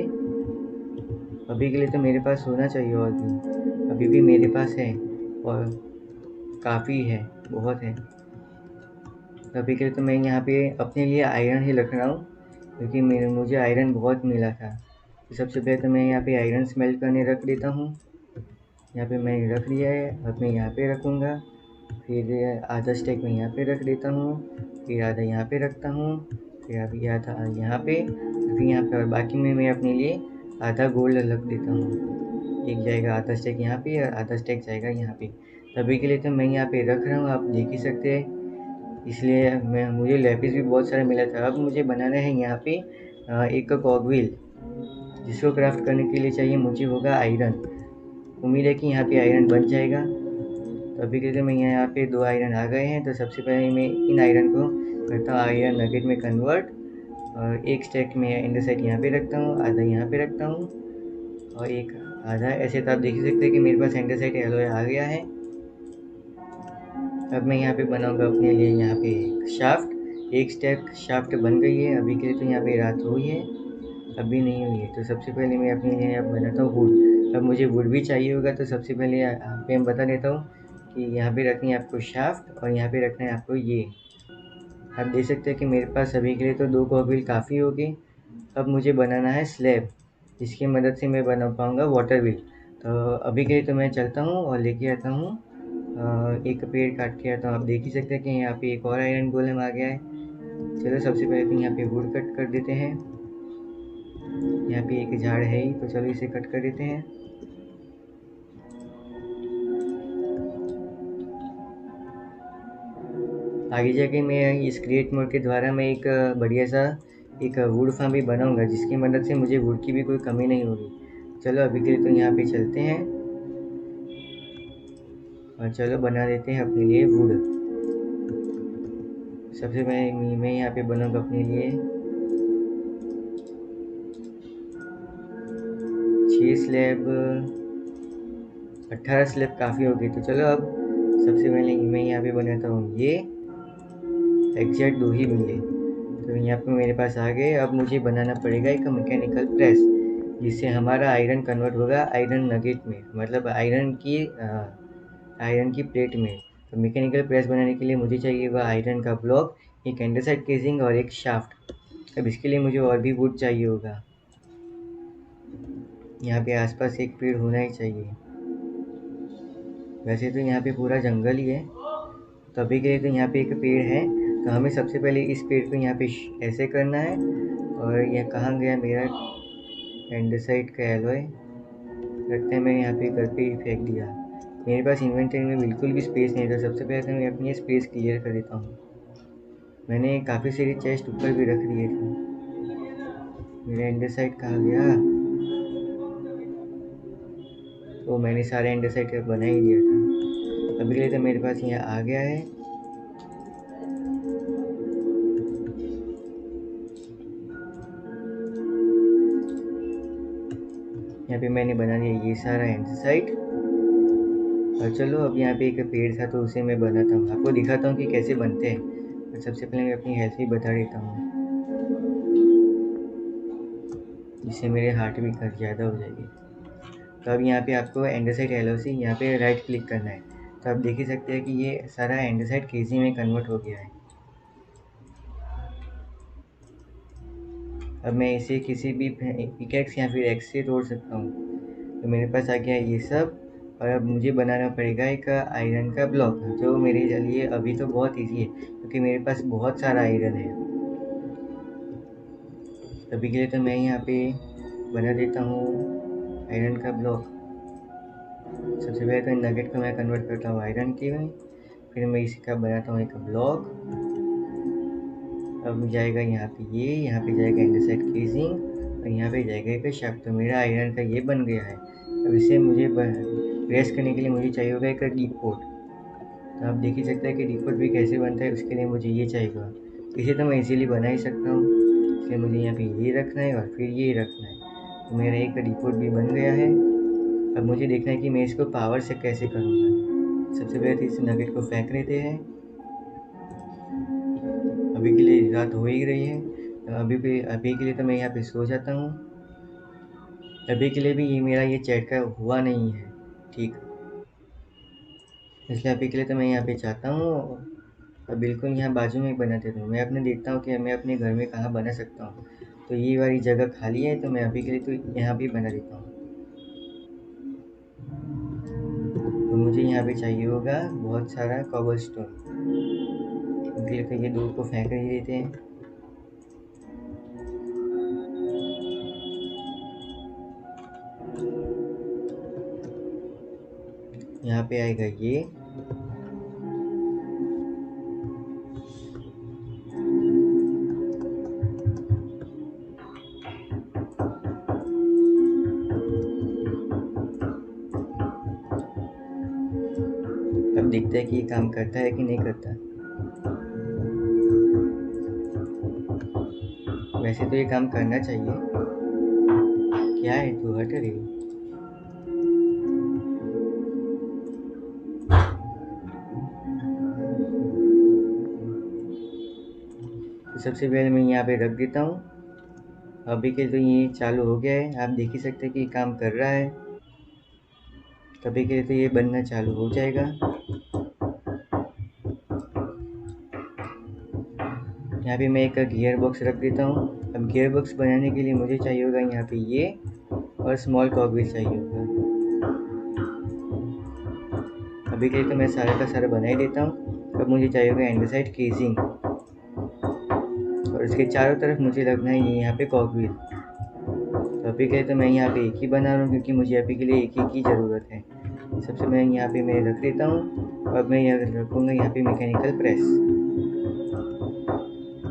अभी के लिए तो मेरे पास होना चाहिए और भी, अभी भी मेरे पास है और काफ़ी है, बहुत है। अभी के लिए तो मैं यहाँ पे अपने लिए आयरन ही रख रहा हूँ, क्योंकि मुझे आयरन बहुत मिला था। तो सबसे पहले तो मैं यहाँ पे आयरन स्मेल्ट करने रख देता हूँ। यहाँ पे मैंने रख दिया है, अब मैं यहाँ पे रखूँगा। फिर आधा स्टेक मैं यहाँ पे रख देता हूँ, फिर आधा यहाँ पे रखता हूँ, फिर अभी आधा यहाँ पे, फिर यहाँ पे, और बाकी में मैं अपने लिए आधा गोल्ड रख देता हूँ। एक जाएगा आधा स्टेक यहाँ पे और आधा स्टेक जाएगा यहाँ पे। अभी के लिए तो मैं यहाँ पे रख रहा हूँ, आप देख ही सकते हैं। इसलिए मुझे लैपिस भी बहुत सारा मिला था। अब मुझे बनाना है यहाँ पे एक कॉकविल, जिसको क्राफ्ट करने के लिए चाहिए मुझे होगा आयरन। उम्मीद है कि यहाँ पे आयरन बन जाएगा। तो अभी के लिए मैं यहाँ पे 2 आयरन आ गए हैं। तो सबसे पहले मैं इन आयरन को करता हूँ आयरन नगेट में कन्वर्ट, और एक स्टैक में एंडरसाइट यहाँ पे रखता हूँ, आधा यहाँ पे रखता हूँ और एक आधा ऐसे। तो आप देख सकते हैं कि मेरे पास एंडरसाइट एलॉय आ गया है। अब मैं यहाँ पे बनाऊँगा अपने लिए यहाँ पे एक शाफ्ट, एक स्टैक शाफ्ट बन गई है। अभी के लिए तो यहाँ पे रात हुई है, अभी नहीं हुई है। तो सबसे पहले मैं अपने लिए यहाँ बनाता हूँ वुड। अब मुझे वुड भी चाहिए होगा, तो सबसे पहले यहाँ पे मैं बता देता हूँ कि यहाँ पे रखनी है आपको शाफ्ट और यहाँ पे रखना है आपको ये। आप देख सकते हैं कि मेरे पास अभी के लिए तो 2 कॉकविल काफ़ी होगी। अब मुझे बनाना है स्लैब, जिसकी मदद से मैं बना पाऊँगा वाटर व्हील। तो अभी के लिए तो मैं चलता हूँ और लेके आता हूँ एक पेड़ काट के आता हूँ। आप देख ही सकते हैं कि यहाँ पे एक और आयरन गोलेम आ गया है। चलो सबसे पहले तो यहाँ पे वुड कट कर देते हैं। यहाँ पे एक झाड़ है ही, तो चलो इसे कट कर देते हैं। आगे जाके मैं इस क्रिएट मोड के द्वारा मैं एक बढ़िया सा एक वुड फार्म भी बनाऊंगा, जिसकी मदद से मुझे वुड की भी कोई कमी नहीं होगी। चलो अभी के लिए तो यहाँ पे चलते हैं और चलो बना देते हैं अपने लिए वुड। सबसे पहले मैं यहाँ पे बनाऊंगा अपने लिए 6 स्लैब, 18 स्लैब काफ़ी होगी। तो चलो अब सबसे पहले मैं यहाँ पे बनाता हूँ ये एग्जैक्ट 2 ही मिले। तो यहाँ पे मेरे पास आ गए। अब मुझे बनाना पड़ेगा एक मैकेनिकल प्रेस, जिससे हमारा आयरन कन्वर्ट होगा आयरन नगेट में, मतलब आयरन की प्लेट में। तो मैकेनिकल प्रेस बनाने के लिए मुझे चाहिए होगा आयरन का ब्लॉक, एक एंडरसाइट केसिंग और एक शाफ्ट। अब इसके लिए मुझे और भी वुड चाहिए होगा। यहाँ पे आसपास एक पेड़ होना ही चाहिए। वैसे तो यहाँ पे पूरा जंगल ही है, तो अभी के लिए तो यहाँ पे एक पेड़ है। तो हमें सबसे पहले इस पेड़ को यहाँ पे ऐसे करना है। और यह कहाँ गया मेरा एंडरसाइट का एलॉय, लगता है मैंने यहाँ पे घर पे ही फेंक दिया। मेरे पास इन्वेंटरी में बिल्कुल भी स्पेस नहीं था। सबसे पहले तो मैं अपनी स्पेस क्लियर कर देता हूँ। मैंने काफ़ी सारी चेस्ट ऊपर भी रख दिए थे। मेरा एंडरसाइट कहाँ गया? वो मैंने सारे एंडरसाइट बना ही दिया था। अभी के लिए तो मेरे पास यहाँ आ गया है। यहाँ पे मैंने बना लिया ये सारा एंडसाइट। और चलो अब यहाँ पे एक पेड़ था तो उसे मैं बनाता हूँ, आपको दिखाता हूँ कि कैसे बनते हैं। और सबसे पहले मैं अपनी हेल्थ भी बता देता हूँ, जिससे मेरे हार्ट भी ज़्यादा हो जाएगी। तो अब यहाँ पे आपको एंडसाइट एलओसी यहाँ पे राइट क्लिक करना है। तो आप देख ही सकते हैं कि ये सारा एंडसाइट केसी में कन्वर्ट हो गया है। अब मैं इसे किसी भी पिकैक्स या फिर एक्स से तोड़ सकता हूँ। तो मेरे पास आ गया ये सब। और अब मुझे बनाना पड़ेगा एक आयरन का ब्लॉक, जो मेरे लिए अभी तो बहुत ईजी है क्योंकि मेरे पास बहुत सारा आयरन है। अभी के लिए तो मैं यहाँ पे बना देता हूँ आयरन का ब्लॉक। सबसे पहले तो इन नगेट को मैं कन्वर्ट करता हूँ आयरन के में, फिर मैं इसका बनाता हूँ एक ब्लॉक। अब जाएगा यहाँ पे जाएगा एंडसाइट केसिंग और यहाँ पे जाएगा एक शाफ्ट। तो मेरा आयरन का ये बन गया है। अब इसे मुझे प्रेस करने के लिए मुझे चाहिए होगा एक डीप पोर्ट। तो आप देख ही सकते हैं कि डीप पोर्ट भी कैसे बनता है, उसके लिए मुझे ये चाहिएगा। इसे तो मैं इजीली बना ही सकता हूँ, इसलिए मुझे यहाँ पे ये रखना है और फिर ये रखना है। तो मेरा एक डीप पोर्ट भी बन गया है। अब मुझे देखना है कि मैं इसको पावर से कैसे करूँगा। सबसे पहले तो इस नगेट को फेंक लेते हैं। अभी के लिए रात हो ही रही है, तो अभी के लिए तो मैं यहाँ पे सो जाता हूँ। अभी के लिए भी ये मेरा ये चैट का हुआ नहीं है ठीक, इसलिए अभी के लिए तो मैं यहाँ पे चाहता हूँ और बिल्कुल यहाँ बाजू में बना देता हूँ। मैं अपने देखता हूँ कि मैं अपने घर में कहाँ बना सकता हूँ। तो ये वाली जगह खाली है, तो मैं अभी के लिए तो यहाँ पे बना देता हूँ। तो मुझे यहाँ पे चाहिए होगा बहुत सारा कॉबल स्टोन। उनके लिए तो ये दो को फेंक ही देते हैं। यहाँ पे आएगा ये। अब देखते हैं कि ये काम करता है कि नहीं करता। वैसे तो ये काम करना चाहिए। क्या है तू, हट रही? तो सबसे पहले मैं यहाँ पे रख देता हूँ। अभी के तो ये चालू हो गया है, आप देख ही सकते हैं कि काम कर रहा है। कभी के लिए तो ये बनना चालू हो जाएगा। यहाँ पे मैं एक गियर बॉक्स रख देता हूँ। अब गियर बॉक्स बनाने के लिए मुझे चाहिए होगा यहाँ पे ये और स्मॉल कॉकव्हील चाहिए होगा। अभी के लिए तो मैं सारे का सारा बना ही देता हूँ। अब मुझे चाहिए होगा एंडसाइट केसिंग और इसके चारों तरफ मुझे लगना है ये यहाँ पे कॉकव्हील। तो अभी के लिए तो मैं यहाँ पे एक ही बना रहा हूँ क्योंकि मुझे अभी के लिए एक ही की ज़रूरत है। सबसे मैं यहाँ पे मैं रख देता हूँ। अब मैं यहाँ रखूँगा यहाँ पे मैकेनिकल प्रेस।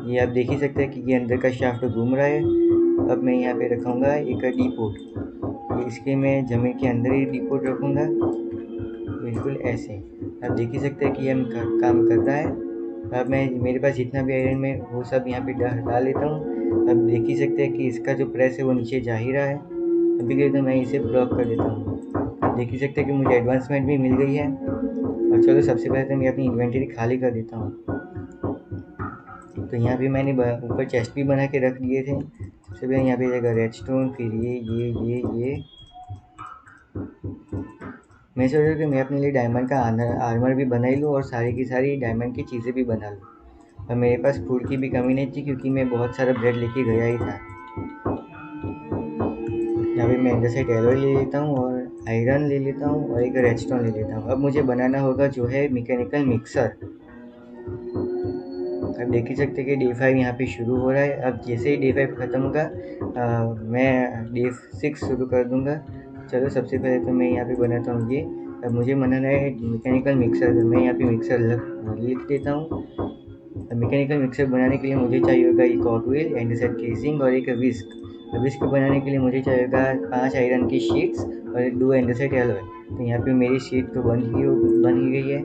ये आप देख ही सकते हैं कि ये अंदर का शाफ्ट घूम रहा है। अब मैं यहाँ पे रखूँगा एक डी पोर्ट। इसके मैं ज़मीन के अंदर ही डी पोर्ट रखूँगा, बिल्कुल ऐसे। आप देख ही सकते हैं कि ये काम कर रहा है। अब मैं मेरे पास जितना भी आयरन में वो सब यहाँ पे डाल लेता हूँ। अब देख ही सकते हैं कि इसका जो प्रेस है वो नीचे जा ही रहा है। अभी के लिए तो मैं इसे ब्लॉक कर देता हूँ। आप देख ही सकते हैं कि मुझे एडवांसमेंट भी मिल गई है। और चलो सबसे पहले तो मैं अपनी इन्वेंटरी खाली कर देता हूँ। तो यहाँ पे मैंने ऊपर चेस्ट भी बना के रख दिए थे। सबसे पहले यहाँ पे जाएगा रेडस्टोन, फिर ये मैं सोच रहा कि मैं अपने लिए डायमंड का आर्मर भी बना ही लूँ और सारी की सारी डायमंड की चीज़ें भी बना लूँ। और मेरे पास फूड की भी कमी नहीं थी क्योंकि मैं बहुत सारा ब्रेड लेके गया ही था। यहाँ पे मैं एंडरसाइट एलॉय ले लेता हूँ और आयरन ले लेता हूँ और एक रेडस्टोन ले लेता हूँ। अब मुझे बनाना होगा जो है मैकेनिकल मिक्सर। अब देख ही सकते कि डे 5 यहाँ पे शुरू हो रहा है। अब जैसे ही डे 5 ख़त्म होगा मैं डे 6 शुरू कर दूँगा। चलो सबसे पहले तो मैं यहाँ पे बनाता हूँ ये। अब मुझे बनाना है मैकेनिकल मिक्सर। मैं यहाँ पे मिक्सर लिख देता हूँ। अब मैकेनिकल मिक्सर बनाने के लिए मुझे चाहिए होगा एक कॉकव्हील, एंडरसाइट केसिंग और एक विस्क। विस्क बनाने के लिए मुझे चाहिए होगा 5 आयरन की शीट्स और 2 एंडरसाइट एलॉय। तो यहाँ पे मेरी शीट तो बन ही गई है।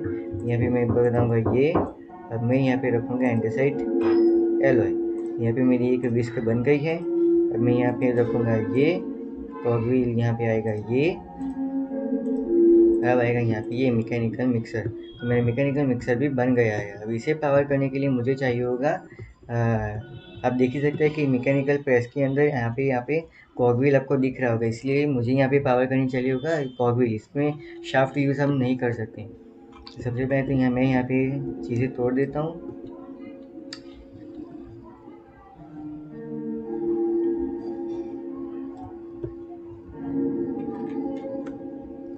यहाँ पे मैं बनाऊँगा ये। अब मैं यहाँ पे रखूँगा एंडरसाइट एलॉय। यहाँ पे मेरी एक विस्क बन गई है। अब मैं यहाँ पे रखूँगा ये कॉगव्हील यहाँ पे आएगा ये, अब आएगा यहाँ पे ये मैकेनिकल मिक्सर। तो मेरा मैकेनिकल मिक्सर भी बन गया है। अब इसे पावर करने के लिए मुझे चाहिए होगा आप देख ही सकते हैं कि मैकेनिकल प्रेस के अंदर यहाँ पे कॉगव्हील आपको दिख रहा होगा, इसलिए मुझे यहाँ पे पावर करनी चाहिए होगा कॉगव्हील। इसमें शाफ्ट यूज़ हम नहीं कर सकते। तो सबसे पहले तो मैं यहाँ पे चीज़ें तोड़ देता हूँ।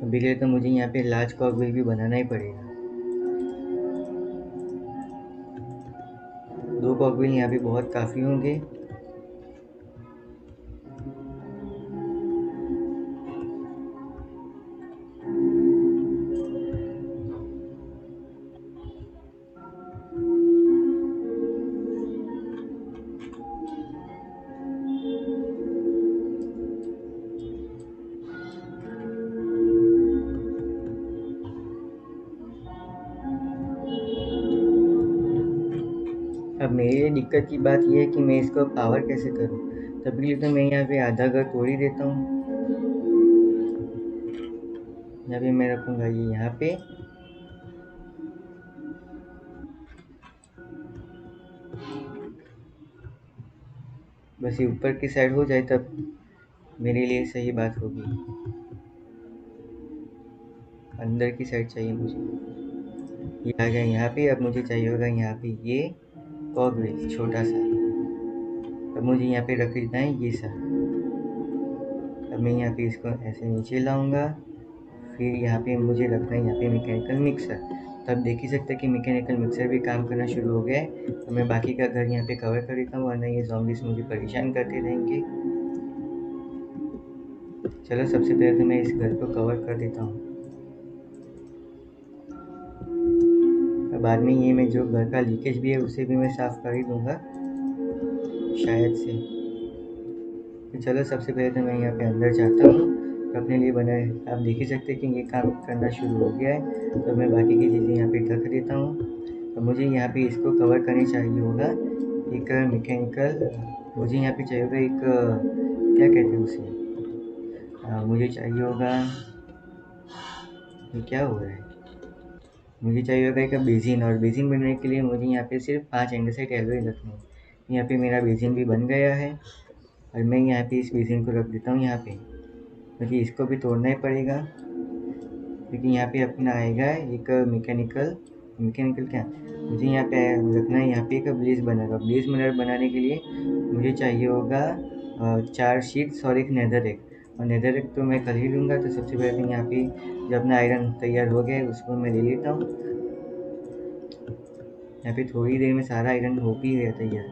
अभी के लिए तो मुझे यहाँ पे लार्ज कॉगव्हील भी बनाना ही पड़ेगा। 2 कॉगव्हील यहाँ पे बहुत काफ़ी होंगे। अब मेरी दिक्कत की बात ये है कि मैं इसको पावर कैसे करूँ। तभी लिए तो मैं यहाँ पे आधा घर तोड़ ही देता हूँ। यहाँ पे मैं रखूँगा ये यहाँ पे। बस ये ऊपर की साइड हो जाए तब मेरे लिए सही बात होगी। अंदर की साइड चाहिए मुझे। ये आ गया यहाँ पे। अब मुझे चाहिए होगा यहाँ पे ये कॉगव्हील छोटा सा। अब मुझे यहाँ पे रख देना है ये सा। अब मैं यहाँ पे इसको ऐसे नीचे लाऊंगा। फिर यहाँ पे मुझे रखना है यहाँ पे मैकेनिकल मिक्सर। तब देख ही सकते हैं कि मैकेनिकल मिक्सर भी काम करना शुरू हो गया है। तो मैं बाकी का घर यहाँ पे कवर कर देता हूँ, वरना ये ज़ॉम्बीज़ मुझे परेशान करते रहेंगे। चलो सबसे पहले तो मैं इस घर को कवर कर देता हूँ। बाद में ये मैं जो घर का लीकेज भी है उसे भी मैं साफ़ कर ही दूँगा शायद से। तो चलो सबसे पहले तो मैं यहाँ पे अंदर जाता हूँ। अपने लिए बनाए आप देख ही सकते हैं कि ये काम करना शुरू हो गया है। तो मैं बाकी की चीज़ें यहाँ पे ढक देता हूँ। तो मुझे यहाँ पे इसको कवर करने चाहिए होगा एक मैकेनिकल। मुझे यहाँ पे चाहिए होगा एक क्या कहते हैं उसे, मुझे चाहिए होगा, ये क्या हो रहा है, मुझे चाहिए होगा एक बेसिन। और बेसिन बनने के लिए मुझे यहाँ पे सिर्फ 5 एंडेसाइट एलोवेरा रखना है। यहाँ पे मेरा बेसिन भी बन गया है। और मैं यहाँ पे इस बेसिन को रख देता हूँ यहाँ पे, क्योंकि इसको भी तोड़ना ही पड़ेगा। क्योंकि यहाँ पे अपना आएगा एक मैकेनिकल क्या, मुझे यहाँ पे रखना है यहाँ पे एक ब्लेज बर्नर। ब्लेज बर्नर बनाने के लिए मुझे चाहिए होगा 4 शीट्स और एक नेदर एग। और नेदर एग तो मैं कर ही लूँगा। तो सबसे पहले यहाँ पे जब अपना आयरन तैयार हो गया है उसको मैं ले लेता हूँ। यहाँ पे थोड़ी देर में सारा आयरन हो भी गया तैयार।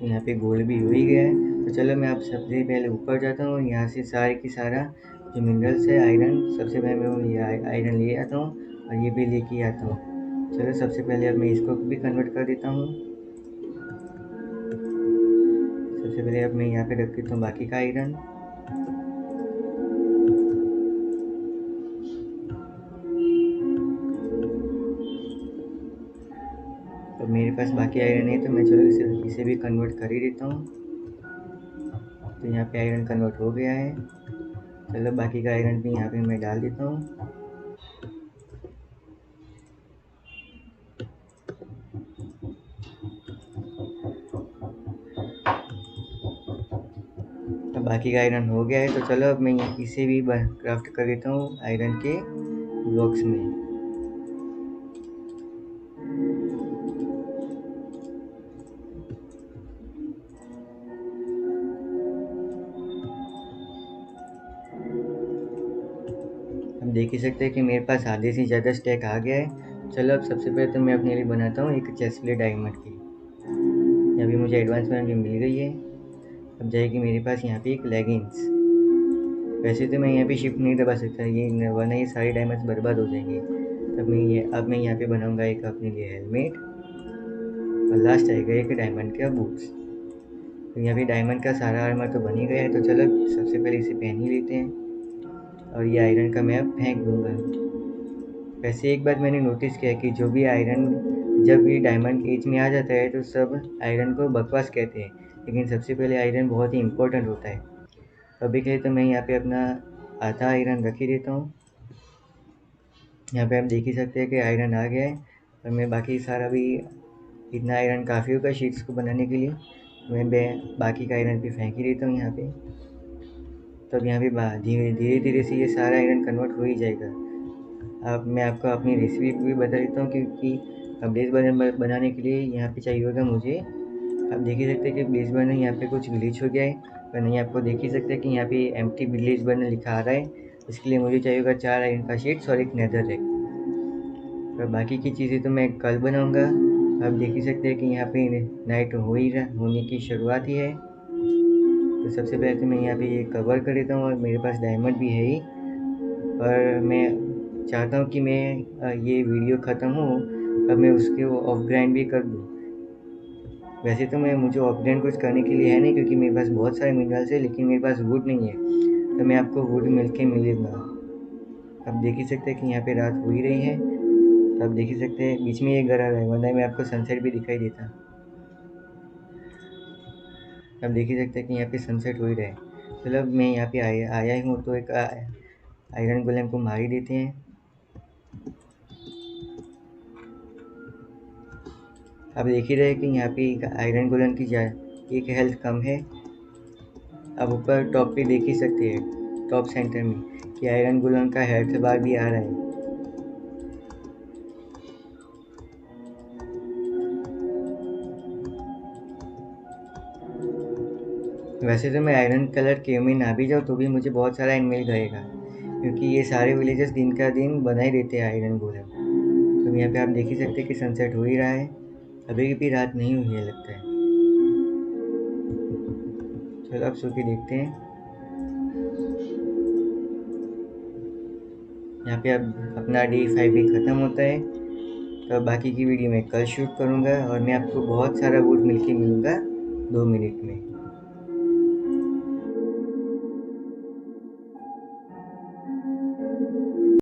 यहाँ पे गोल्ड भी हो ही गया है। तो चलो मैं आप सबसे पहले ऊपर जाता हूँ और यहाँ से सारे की सारा जो मिनरल्स है आयरन, सबसे पहले मैं ये आयरन ले आता हूँ और ये भी लेके आता हूँ। चलो सबसे पहले अब मैं इसको भी कन्वर्ट कर देता हूँ। सबसे पहले अब मैं यहाँ पे रख देता हूँ बाकी का आयरन। तो मेरे पास बाकी आयरन है तो मैं चलो इसे भी कन्वर्ट कर ही देता हूँ। तो यहाँ पे आयरन कन्वर्ट हो गया है। चलो बाकी का आयरन भी यहाँ पे मैं डाल देता हूँ। अब बाकी का आयरन हो गया है। तो चलो अब मैं इसे भी क्राफ्ट कर देता हूँ आयरन के ब्लॉक्स में। हम देख ही सकते हैं कि मेरे पास आधे से ज़्यादा स्टैक आ गया है। चलो अब सबसे पहले तो मैं अपने लिए बनाता हूँ एक चेस्ट प्लेट डायमंड की। अभी मुझे एडवांसमेंट भी मिल गई है। अब जाएगी मेरे पास यहाँ पे एक लेगिंग्स। वैसे तो मैं यहाँ पे शिफ्ट नहीं दबा सकता, ये वरना ये सारे डायमंड्स बर्बाद हो जाएंगे। अब मैं यहाँ पे बनाऊँगा एक अपने लिए हेलमेट। और लास्ट आएगा एक डायमंड का बूट्स। तो यहाँ पे डायमंड का सारा आर्मर तो बन ही गया है। तो चलो सबसे पहले इसे पहन ही लेते हैं और ये आयरन का मैं अब फेंक दूँगा। वैसे एक बात मैंने नोटिस किया कि जो भी आयरन जब भी डायमंड एज में आ जाता है तो सब आयरन को बकवास कहते हैं, लेकिन सबसे पहले आयरन बहुत ही इम्पोर्टेंट होता है। तो अभी के लिए तो मैं यहाँ पे अपना आधा आयरन रख ही देता हूँ। यहाँ पे आप देख ही सकते हैं कि आयरन आ गया है, और मैं बाकी सारा भी इतना आयरन काफ़ी होगा शीट्स को बनाने के लिए। मैं बाकी का आयरन भी फेंक ही देता हूँ यहाँ पे। तो अब यहाँ पे धीरे धीरे धीरे से ये सारा आयरन कन्वर्ट हो ही जाएगा। अब मैं आपको अपनी रेसिपी भी बता देता हूँ, क्योंकि ब्लेज बर्नर बनाने के लिए यहाँ पे चाहिए होगा मुझे, आप देख ही सकते हैं कि ब्लेज बर्नर यहाँ पे कुछ ग्लिच हो गया है, पर नहीं आपको देख ही सकते हैं कि यहाँ पे एम्प्टी ब्लेज बर्नर लिखा आ रहा है। इसके लिए मुझे चाहिए होगा 4 आयरन का शीट्स और एक नेदर रेक। और बाकी की चीज़ें तो मैं कल बनाऊँगा। आप देख ही सकते हैं कि यहाँ पे नाइट होने की शुरुआत ही है। तो सबसे पहले तो मैं यहाँ पे ये कवर कर देता हूँ, और मेरे पास डायमंड भी है ही। और मैं चाहता हूँ कि मैं ये वीडियो ख़त्म हो अब मैं उसके ऑफ ग्राइंड भी कर दूँ। वैसे तो मुझे ऑफ ग्राइंड कुछ करने के लिए है नहीं, क्योंकि मेरे पास बहुत सारे मिनरल्स है, लेकिन मेरे पास वुड नहीं है। तो मैं आपको वुड मिल के मिलेगा। आप देख ही सकते हैं कि यहाँ पे रात हो ही रही है। तो आप देख ही सकते हैं बीच में ये घर आ रहा है, वरना मैं आपको सनसेट भी दिखाई देता। आप देख ही सकते हैं कि यहाँ पे सनसेट हो ही रहा है। चलो मैं यहाँ पे आया ही हूँ, तो एक आयरन गोलेम को मार ही देते हैं। आप देख ही रहे कि यहाँ पे आयरन गोलेम की एक हेल्थ कम है। आप ऊपर टॉप पे देख ही सकते हैं, टॉप सेंटर में, कि आयरन गोलेम का हेल्थ बार भी आ रहा है। वैसे तो मैं आयरन कलर केव में ना भी जाऊँ तो भी मुझे बहुत सारा मिल जाएगा, क्योंकि ये सारे विलेजेस दिन का दिन बना ही देते हैं आयरन गोलेम। तो यहाँ पे आप देख ही सकते हैं कि सनसेट हो ही रहा है, अभी भी रात नहीं हुई है लगता है। चलो अब सो के देखते हैं। यहाँ पे अब अपना डे 5 भी ख़त्म होता है। तो बाकी की वीडियो मैं कल शूट करूँगा, और मैं आपको बहुत सारा वुड मिल के मिलूँगा 2 मिनट में।